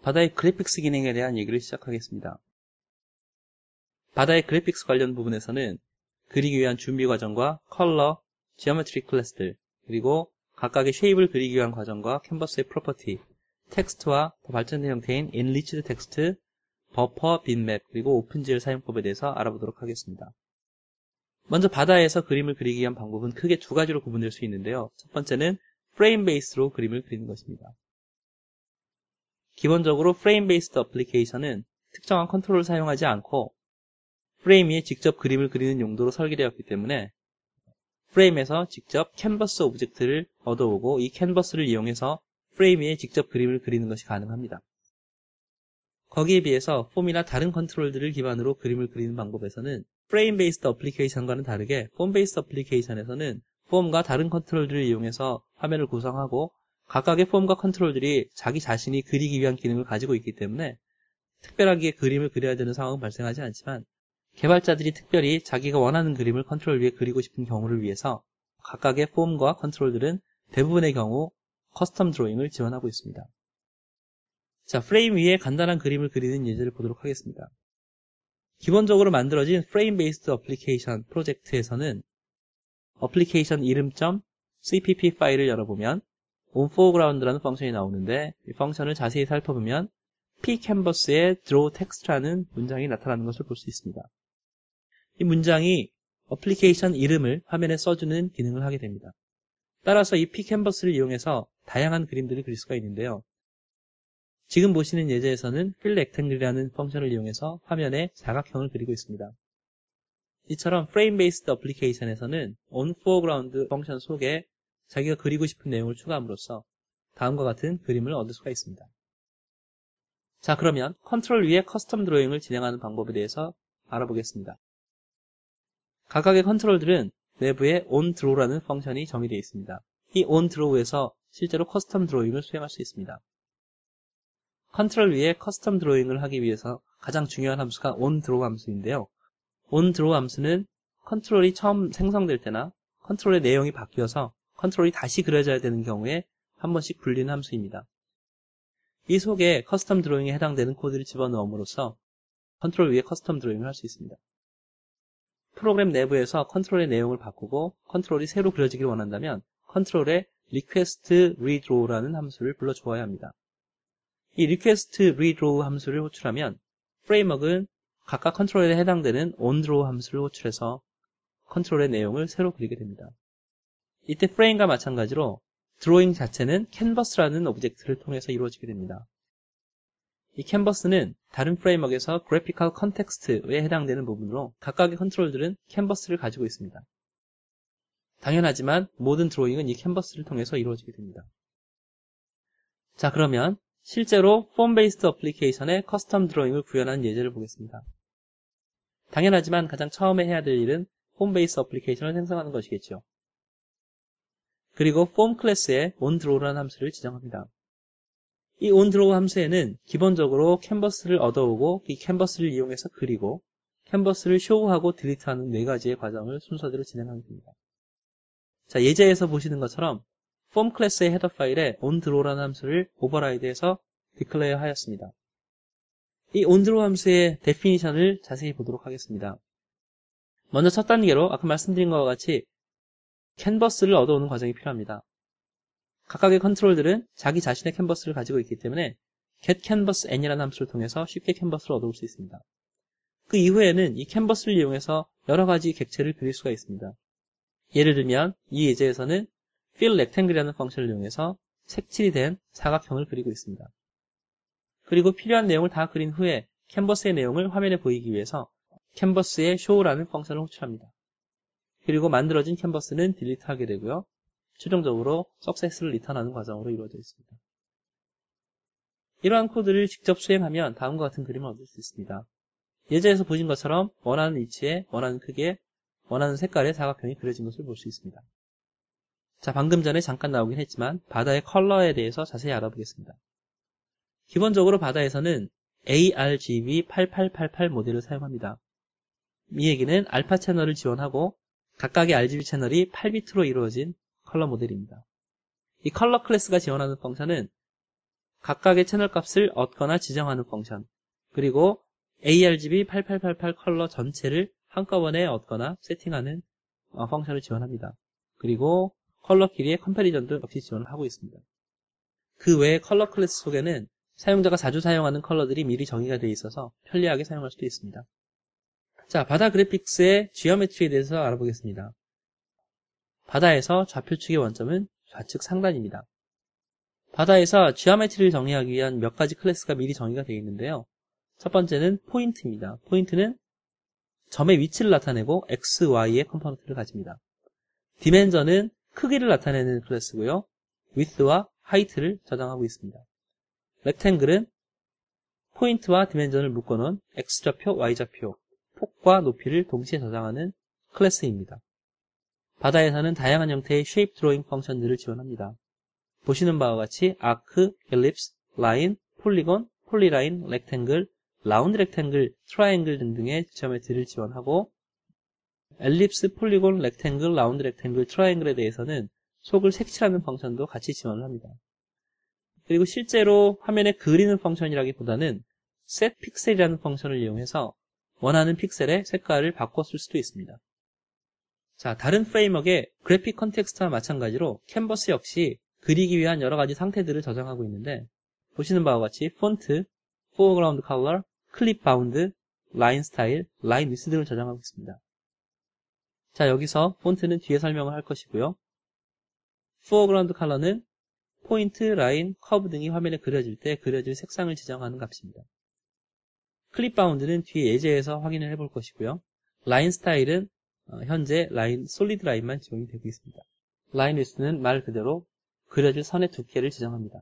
바다의 그래픽스 기능에 대한 얘기를 시작하겠습니다. 바다의 그래픽스 관련 부분에서는 그리기 위한 준비 과정과 컬러, 지오메트리 클래스들, 그리고 각각의 쉐입을 그리기 위한 과정과 캔버스의 프로퍼티, 텍스트와 더 발전된 형태인 enriched 텍스트, 버퍼, 빈맵, 그리고 오픈GL 사용법에 대해서 알아보도록 하겠습니다. 먼저 바다에서 그림을 그리기 위한 방법은 크게 두 가지로 구분될 수 있는데요. 첫 번째는 프레임 베이스로 그림을 그리는 것입니다. 기본적으로 프레임 베이스드 어플리케이션은 특정한 컨트롤을 사용하지 않고 프레임 위에 직접 그림을 그리는 용도로 설계되었기 때문에 프레임에서 직접 캔버스 오브젝트를 얻어오고 이 캔버스를 이용해서 프레임 위에 직접 그림을 그리는 것이 가능합니다. 거기에 비해서 폼이나 다른 컨트롤들을 기반으로 그림을 그리는 방법에서는 프레임 베이스드 어플리케이션과는 다르게 폼 베이스드 어플리케이션에서는 폼과 다른 컨트롤들을 이용해서 화면을 구성하고 각각의 폼과 컨트롤들이 자기 자신이 그리기 위한 기능을 가지고 있기 때문에 특별하게 그림을 그려야 되는 상황은 발생하지 않지만 개발자들이 특별히 자기가 원하는 그림을 컨트롤 위에 그리고 싶은 경우를 위해서 각각의 폼과 컨트롤들은 대부분의 경우 커스텀 드로잉을 지원하고 있습니다. 자, 프레임 위에 간단한 그림을 그리는 예제를 보도록 하겠습니다. 기본적으로 만들어진 프레임 베이스드 어플리케이션 프로젝트에서는 어플리케이션 이름.cpp 파일을 열어보면 onForeground라는 펑션이 나오는데 이 펑션을 자세히 살펴보면 pcanvas에 draw text라는 문장이 나타나는 것을 볼 수 있습니다. 이 문장이 어플리케이션 이름을 화면에 써주는 기능을 하게 됩니다. 따라서 이 pcanvas를 이용해서 다양한 그림들을 그릴 수가 있는데요. 지금 보시는 예제에서는 fillRectangle이라는 펑션을 이용해서 화면에 사각형을 그리고 있습니다. 이처럼 프레임 베이스드 어플리케이션에서는 onForeground 펑션 속에 자기가 그리고 싶은 내용을 추가함으로써 다음과 같은 그림을 얻을 수가 있습니다. 자, 그러면 컨트롤 위에 커스텀 드로잉을 진행하는 방법에 대해서 알아보겠습니다. 각각의 컨트롤들은 내부에 onDraw라는 펑션이 정의되어 있습니다. 이 onDraw에서 실제로 커스텀 드로잉을 수행할 수 있습니다. 컨트롤 위에 커스텀 드로잉을 하기 위해서 가장 중요한 함수가 onDraw 함수인데요. onDraw 함수는 컨트롤이 처음 생성될 때나 컨트롤의 내용이 바뀌어서 컨트롤이 다시 그려져야 되는 경우에 한 번씩 불리는 함수입니다. 이 속에 커스텀 드로잉에 해당되는 코드를 집어넣음으로써 컨트롤 위에 커스텀 드로잉을 할 수 있습니다. 프로그램 내부에서 컨트롤의 내용을 바꾸고 컨트롤이 새로 그려지길 원한다면 컨트롤에 request redraw라는 함수를 불러주어야 합니다. 이 request redraw 함수를 호출하면 프레임워크는 각각 컨트롤에 해당되는 onDraw 함수를 호출해서 컨트롤의 내용을 새로 그리게 됩니다. 이때 프레임과 마찬가지로 드로잉 자체는 캔버스라는 오브젝트를 통해서 이루어지게 됩니다. 이 캔버스는 다른 프레임워크에서 그래피컬 컨텍스트에 해당되는 부분으로 각각의 컨트롤들은 캔버스를 가지고 있습니다. 당연하지만 모든 드로잉은 이 캔버스를 통해서 이루어지게 됩니다. 자, 그러면 실제로 폼 베이스드 어플리케이션의 커스텀 드로잉을 구현하는 예제를 보겠습니다. 당연하지만 가장 처음에 해야 될 일은 폼 베이스 어플리케이션을 생성하는 것이겠죠. 그리고 폼 클래스에 onDraw라는 함수를 지정합니다. 이 onDraw 함수에는 기본적으로 캔버스를 얻어오고 이 캔버스를 이용해서 그리고 캔버스를 쇼우하고 딜리트하는 네 가지의 과정을 순서대로 진행하게 됩니다. 자, 예제에서 보시는 것처럼 폼 클래스의 헤더 파일에 onDraw라는 함수를 오버라이드해서 디클레어 하였습니다. 이 onDraw 함수의 데피니션을 자세히 보도록 하겠습니다. 먼저 첫 단계로 아까 말씀드린 것과 같이 캔버스를 얻어오는 과정이 필요합니다. 각각의 컨트롤들은 자기 자신의 캔버스를 가지고 있기 때문에 getCanvasN이라는 함수를 통해서 쉽게 캔버스를 얻어올 수 있습니다. 그 이후에는 이 캔버스를 이용해서 여러 가지 객체를 그릴 수가 있습니다. 예를 들면 이 예제에서는 fillRectangle이라는 펑션을 이용해서 색칠이 된 사각형을 그리고 있습니다. 그리고 필요한 내용을 다 그린 후에 캔버스의 내용을 화면에 보이기 위해서 캔버스에 show라는 펑션을 호출합니다. 그리고 만들어진 캔버스는 딜리트하게 되고요. 최종적으로 석세스를 리턴하는 과정으로 이루어져 있습니다. 이러한 코드를 직접 수행하면 다음과 같은 그림을 얻을 수 있습니다. 예제에서 보신 것처럼 원하는 위치에, 원하는 크기에, 원하는 색깔의 사각형이 그려진 것을 볼 수 있습니다. 자, 방금 전에 잠깐 나오긴 했지만 바다의 컬러에 대해서 자세히 알아보겠습니다. 기본적으로 바다에서는 ARGB 8888 모델을 사용합니다. 이 얘기는 알파 채널을 지원하고 각각의 RGB 채널이 8비트로 이루어진 컬러 모델입니다. 이 컬러 클래스가 지원하는 펑션은 각각의 채널 값을 얻거나 지정하는 펑션, 그리고 ARGB 8888 컬러 전체를 한꺼번에 얻거나 세팅하는 펑션을 지원합니다. 그리고 컬러 길이의 컴패리전도 역시 지원을 하고 있습니다. 그 외에 컬러 클래스 속에는 사용자가 자주 사용하는 컬러들이 미리 정의가 되어 있어서 편리하게 사용할 수도 있습니다. 자, 바다 그래픽스의 지오메트리에 대해서 알아보겠습니다. 바다에서 좌표축의 원점은 좌측 상단입니다. 바다에서 지오메트리를 정의하기 위한 몇 가지 클래스가 미리 정의가 되어 있는데요. 첫 번째는 포인트입니다. 포인트는 점의 위치를 나타내고 X, Y의 컴포넌트를 가집니다. 디멘전은 크기를 나타내는 클래스고요. width와 height를 저장하고 있습니다. 렉탱글은 포인트와 디멘전을 묶어놓은 X좌표, Y좌표, 폭과 높이를 동시에 저장하는 클래스입니다. 바다에서는 다양한 형태의 쉐입 드로잉 펑션들을 지원합니다. 보시는 바와 같이 아크, 엘립스, 라인, 폴리곤, 폴리라인, 렉탱글, 라운드 렉탱글, 트라이앵글 등등의 지오메트리를 지원하고 엘립스, 폴리곤, 렉탱글, 라운드 렉탱글, 트라이앵글에 대해서는 속을 색칠하는 펑션도 같이 지원을 합니다. 그리고 실제로 화면에 그리는 펑션이라기보다는 setPixel이라는 펑션을 이용해서 원하는 픽셀의 색깔을 바꿔 쓸 수도 있습니다. 자, 다른 프레임워크의 그래픽 컨텍스트와 마찬가지로 캔버스 역시 그리기 위한 여러 가지 상태들을 저장하고 있는데 보시는 바와 같이 폰트, foreground color, 클립 바운드, 라인 스타일, 라인 위스 등을 저장하고 있습니다. 자, 여기서 폰트는 뒤에 설명을 할 것이고요. foreground color는 포인트, 라인, 커브 등이 화면에 그려질 때 그려질 색상을 지정하는 값입니다. 클립 바운드는 뒤에 예제에서 확인을 해볼 것이고요. 라인 스타일은 현재 라인, 솔리드 라인만 지원이 되고 있습니다. 라인 위스는 말 그대로 그려질 선의 두께를 지정합니다.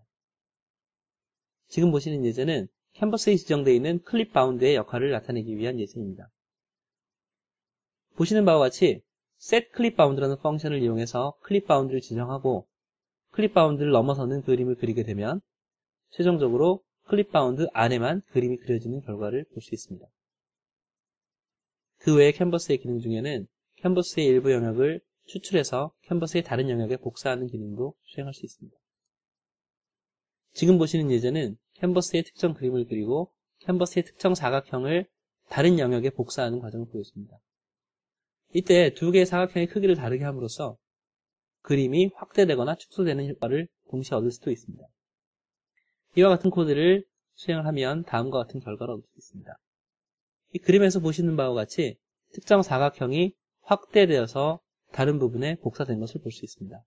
지금 보시는 예제는 캔버스에 지정되어 있는 클립 바운드의 역할을 나타내기 위한 예제입니다. 보시는 바와 같이 set clip bound라는 펑션을 이용해서 클립 바운드를 지정하고 클립 바운드를 넘어서는 그림을 그리게 되면 최종적으로 클립 바운드 안에만 그림이 그려지는 결과를 볼 수 있습니다. 그 외에 캔버스의 기능 중에는 캔버스의 일부 영역을 추출해서 캔버스의 다른 영역에 복사하는 기능도 수행할 수 있습니다. 지금 보시는 예제는 캔버스의 특정 그림을 그리고 캔버스의 특정 사각형을 다른 영역에 복사하는 과정을 보여줍니다. 이때 두 개의 사각형의 크기를 다르게 함으로써 그림이 확대되거나 축소되는 효과를 동시에 얻을 수도 있습니다. 이와 같은 코드를 수행을 하면 다음과 같은 결과를 얻을 수 있습니다. 이 그림에서 보시는 바와 같이 특정 사각형이 확대되어서 다른 부분에 복사된 것을 볼 수 있습니다.